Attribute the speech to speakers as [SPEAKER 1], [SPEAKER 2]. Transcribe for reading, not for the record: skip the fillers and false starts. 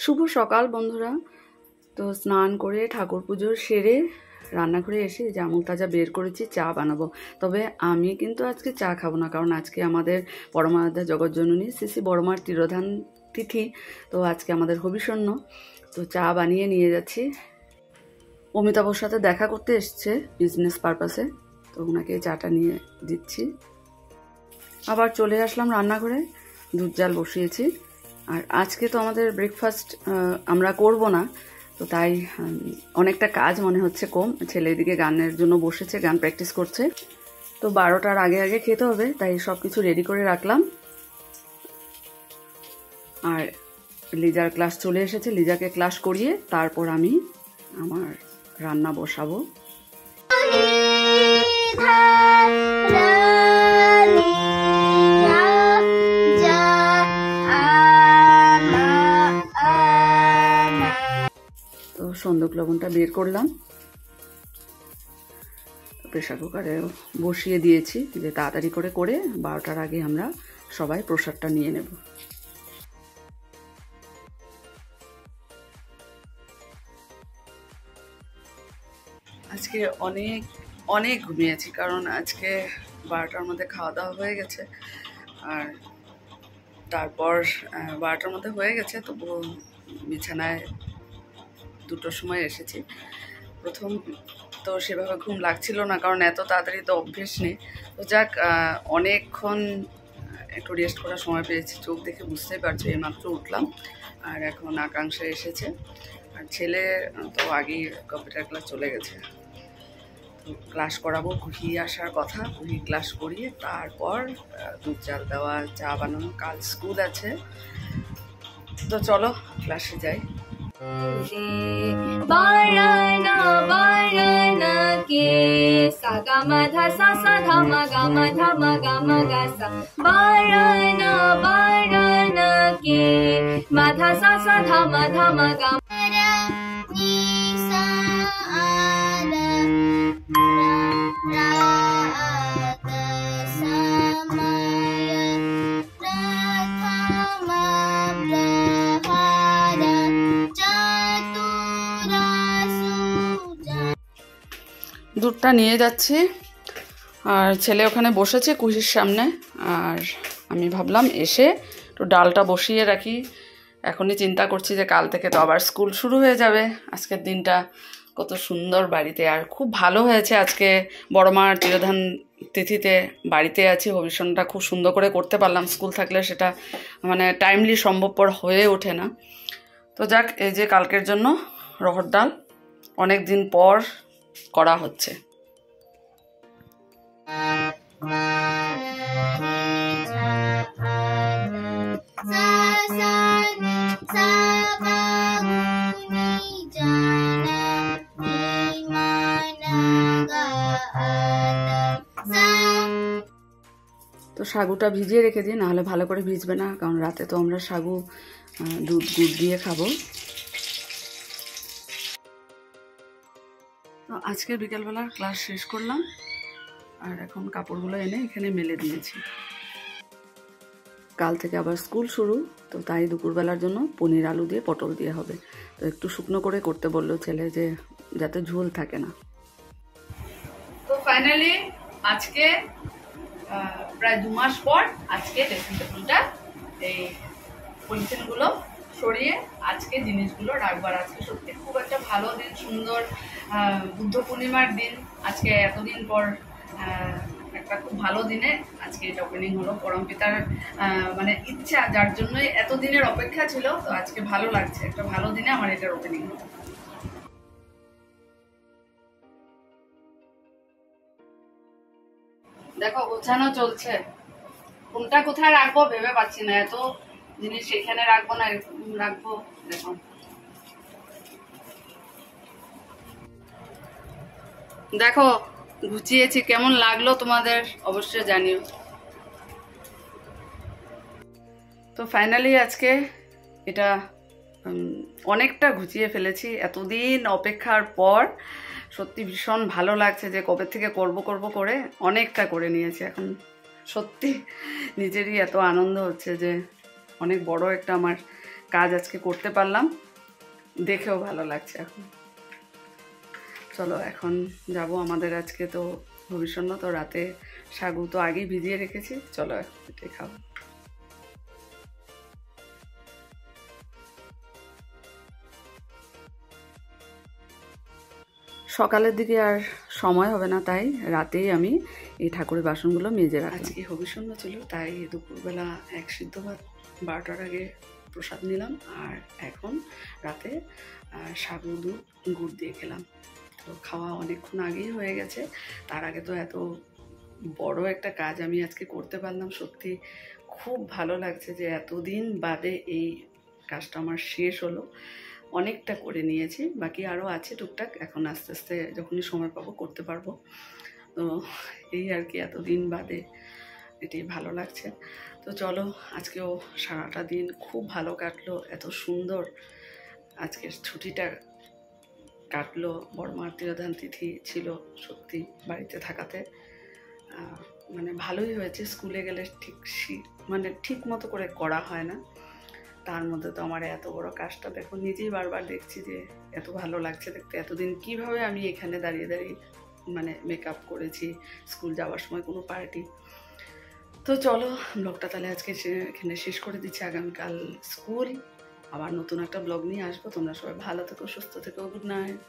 [SPEAKER 1] শুভ সকাল বন্ধুরা। তো স্নান করে ঠাকুর পুজো সেরে রান্নাঘরে এসে যে আমুল তাজা বের করেছি, চা বানাবো। তবে আমি কিন্তু আজকে চা খাবো না, কারণ আজকে আমাদের পরমারাধ্যা জগৎজননী শ্রী শ্রী বড়মার তিরোধান তিথি। তো আজকে আমাদের হবিষণ্য, তো চা বানিয়ে নিয়ে যাচ্ছি। অমিতাভর সাথে দেখা করতে এসছে বিজনেস পারপাসে, তো ওনাকে চাটা নিয়ে দিচ্ছি। আবার চলে আসলাম রান্নাঘরে, দুধ জাল বসিয়েছি। আর আজকে তো আমাদের ব্রেকফাস্ট আমরা করব না, তো তাই অনেকটা কাজ মনে হচ্ছে কম। ছেলে এদিকে গানের জন্য বসেছে, গান প্র্যাকটিস করছে। তো 12টার আগে আগে খেতে হবে, তাই সব কিছু রেডি করে রাখলাম। আর লিজার ক্লাস চলে এসেছে, লিজাকে ক্লাস করিয়ে তারপর আমি আমার রান্না বসাবো। তো সন্দক লবণটা বের করলাম, প্রেসার কুকারে বসিয়ে দিয়েছি যে তাড়াতাড়ি করে 12টার আগে আমরা সবাই প্রসাদটা নিয়ে নেব। আজকে অনেক অনেক ঘুমিয়েছি, কারণ আজকে 12টার মধ্যে খাওয়া দাওয়া হয়ে গেছে। আর তারপর 12টার মধ্যে হয়ে গেছে, তবু বিছানায় 2টোর সময় এসেছি। প্রথম তো সেভাবে ঘুম লাগছিল না, কারণ এত তাড়াতাড়ি তো অভ্যেস নেই। তো যাক, অনেকক্ষণ একটু রেস্ট করার সময় পেয়েছি। চোখ দেখে বুঝতেই পারছো, এইমাত্র উঠলাম। আর এখন আকাঙ্ক্ষা এসেছে, আর ছেলে তো আগেই কম্পিউটার ক্লাস চলে গেছে। তো ক্লাস করাবো, ঘুরিয়ে আসার কথা, ঘুরিয়ে ক্লাস করিয়ে তারপর দুধ জাল দেওয়া, চা বানানো, কাল স্কুল আছে। তো চলো ক্লাসে যাই।
[SPEAKER 2] বারানা বারানা কে সা গা মা ধা সা সা ধা মা গা মা ধা মা গা মা গা সা। বারানা বারানা কে মা ধা সা সা ধা মা গা নি সা আ রা রা গ সা মা রা থা মা রা
[SPEAKER 1] দুধটা নিয়ে যাচ্ছি, আর ছেলে ওখানে বসেছে কুশির সামনে। আর আমি ভাবলাম এসে একটু ডালটা বসিয়ে রাখি। এখনই চিন্তা করছি যে কাল থেকে তো আবার স্কুল শুরু হয়ে যাবে। আজকের দিনটা কত সুন্দর বাড়িতে, আর খুব ভালো হয়েছে আজকে বড়মার তিরোধান তিথিতে বাড়িতে আছি। ভবিষ্যৎটা খুব সুন্দর করে করতে পারলাম, স্কুল থাকলে সেটা মানে টাইমলি সম্ভবপর হয়ে ওঠে না। তো যাক, এই যে কালকের জন্য রহর ডাল অনেক দিন পর করা হচ্ছে। তো সাগুটা ভিজিয়ে রেখে দিই, নাহলে ভালো করে ভিজবে না, কারণ রাতে তো আমরা সাগু দুধ গুড় দিয়ে খাবো। তো আজকে বিকেলবেলা ক্লাস শেষ করলাম, আর এখন কাপড়গুলো এনে এখানে মেলে দিয়েছি। কাল থেকে আবার স্কুল শুরু, তো তাই দুপুরবেলার জন্য পনির আলু দিয়ে পটল দিয়ে হবে। তো একটু শুকনো করে করতে বললো ছেলে, যে যাতে ঝোল থাকে না। তো ফাইনালি আজকে প্রায় 2 মাস পর আজকে ড্রেসিং টেবিলটা, এই পলিথিনগুলো সরিয়ে আজকে জিনিসগুলো রাখবার। আজকে সত্যি খুব একটা ভালো দিন, সুন্দর বুদ্ধ পূর্ণিমার দিন। আজকে এতদিন পর একটা খুব ভালো দিনে আজকে এটা ওপেনিং হলো। পরমপিতার মানে ইচ্ছা, যার জন্যই এতদিনের অপেক্ষা ছিল। তো আজকে ভালো লাগছে, একটা ভালো দিনে আমার এটার ওপেনিং হলো। দেখো গোছানো চলছে, কোনটা কোথায় রাখবো ভেবে পাচ্ছি না। এত জিনিস এখানে রাখবো না রাখবো। দেখো দেখো গুছিয়েছি, কেমন লাগলো তোমাদের অবশ্যই জানিও। তো ফাইনালি আজকে এটা অনেকটা গুছিয়ে ফেলেছি, এতদিন অপেক্ষার পর। সত্যি ভীষণ ভালো লাগছে যে কবে থেকে করব করে অনেকটা করে নিয়েছি। এখন সত্যি নিজেরই এত আনন্দ হচ্ছে যে অনেক বড় একটা আমার কাজ আজকে করতে পারলাম, দেখেও ভালো লাগছে এখন। চলো এখন যাব আমাদের আজকে তো ভবিষ্যৎ, তো রাতে সাগু তো আগেই ভিজিয়ে রেখেছি, চলো এটাই খাবো। সকালের দিকে আর সময় হবে না, তাই রাতেই আমি এই ঠাকুরের বাসনগুলো মেজে রাখলাম। আজকে হবিষণ্য ছিল, তাই দুপুরবেলা এক সিদ্ধ ভাত 12টার আগে প্রসাদ নিলাম, আর এখন রাতে সাগু দুধ গুড় দিয়ে খেলাম। তো খাওয়া অনেকক্ষণ আগেই হয়ে গেছে, তার আগে তো এত বড় একটা কাজ আমি আজকে করতে পারলাম, সত্যি খুব ভালো লাগছে যে এতদিন বাদে এই কাজটা আমার শেষ হলো। অনেকটা করে নিয়েছি, বাকি আরও আছে টুকটাক, এখন আস্তে আস্তে যখনই সময় পাবো করতে পারবো। তো এই আর কি, এতদিন বাদে এটাই ভালো লাগছে। তো চলো, আজকেও সারাটা দিন খুব ভালো কাটলো, এত সুন্দর আজকের ছুটিটা কাটলো। বড়মার তিরোধান তিথি ছিল, সত্যি বাড়িতে থাকাতে মানে ভালোই হয়েছে। স্কুলে গেলে ঠিক মতো করে করা হয় না, তার মধ্যে তো আমার এত বড় কাজটা দেখো, নিজেই বারবার দেখছি যে এত ভালো লাগছে দেখতে। এতদিন কিভাবে আমি এখানে দাঁড়িয়ে দাঁড়িয়ে মানে মেকআপ করেছি স্কুল যাওয়ার সময় কোনো পার্টি। তো চলো ব্লগটা তাহলে আজকে এখানে শেষ করে দিচ্ছি। আগামীকাল স্কুল, আবার নতুন একটা ব্লগ নিয়ে আসবো। তোমরা সবাই ভালো থেকো, সুস্থ থেকো, গুড নাইট।